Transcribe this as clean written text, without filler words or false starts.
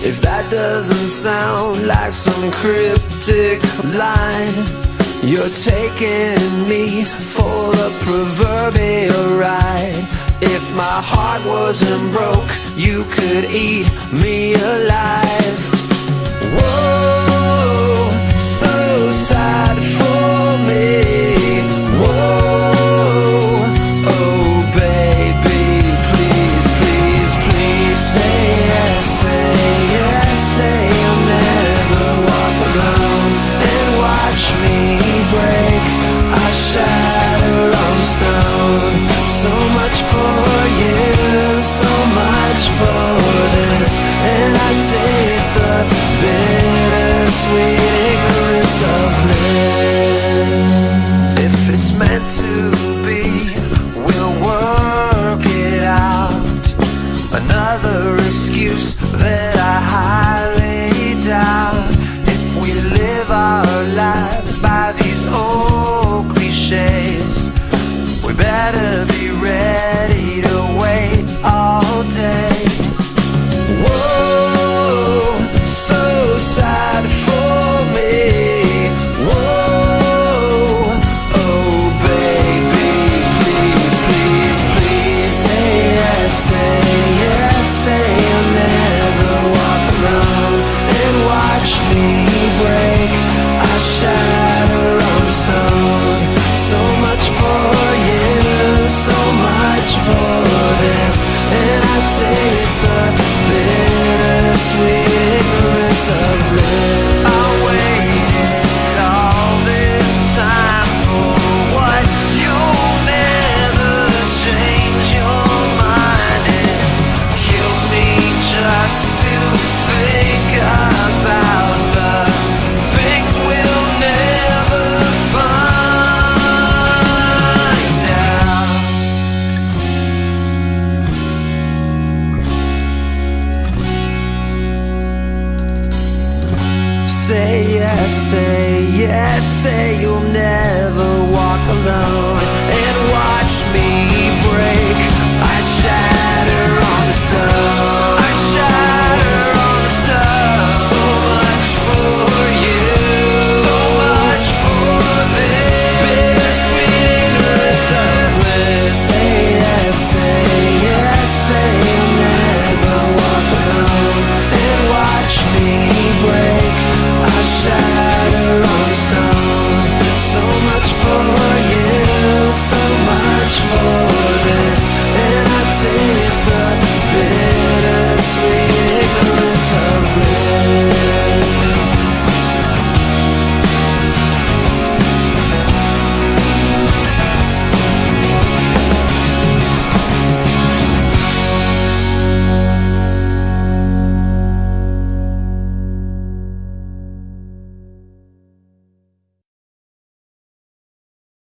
If that doesn't sound like some cryptic line, you're taking me for the proverbial ride. If my heart wasn't broke, you could eat me alive. Whoa, so sad for me. Whoa, oh baby, please, please, please say yes, say yes, say you'll never walk alone and watch me break. I shatter on stone. So much for you, so much for this, and I taste the bittersweet ignorance of bliss. If it's meant to be, we'll work it out. Another excuse that I highly doubt. If we live our lives by these old cliches, we better be ready to wait all day. Whoa, so sad for me. Whoa, oh baby, please, please, please say yes, say yes, say you'll never walk alone and watch me break. I shatter on stone. So much for you, so much for this, and I taste the bittersweet ignorance of bliss. I waited all this time for what? You'll never change your mind. It kills me just to think about the things we'll never find out. Say yes, say you'll never walk alone and watch me break. I shatter on the stone.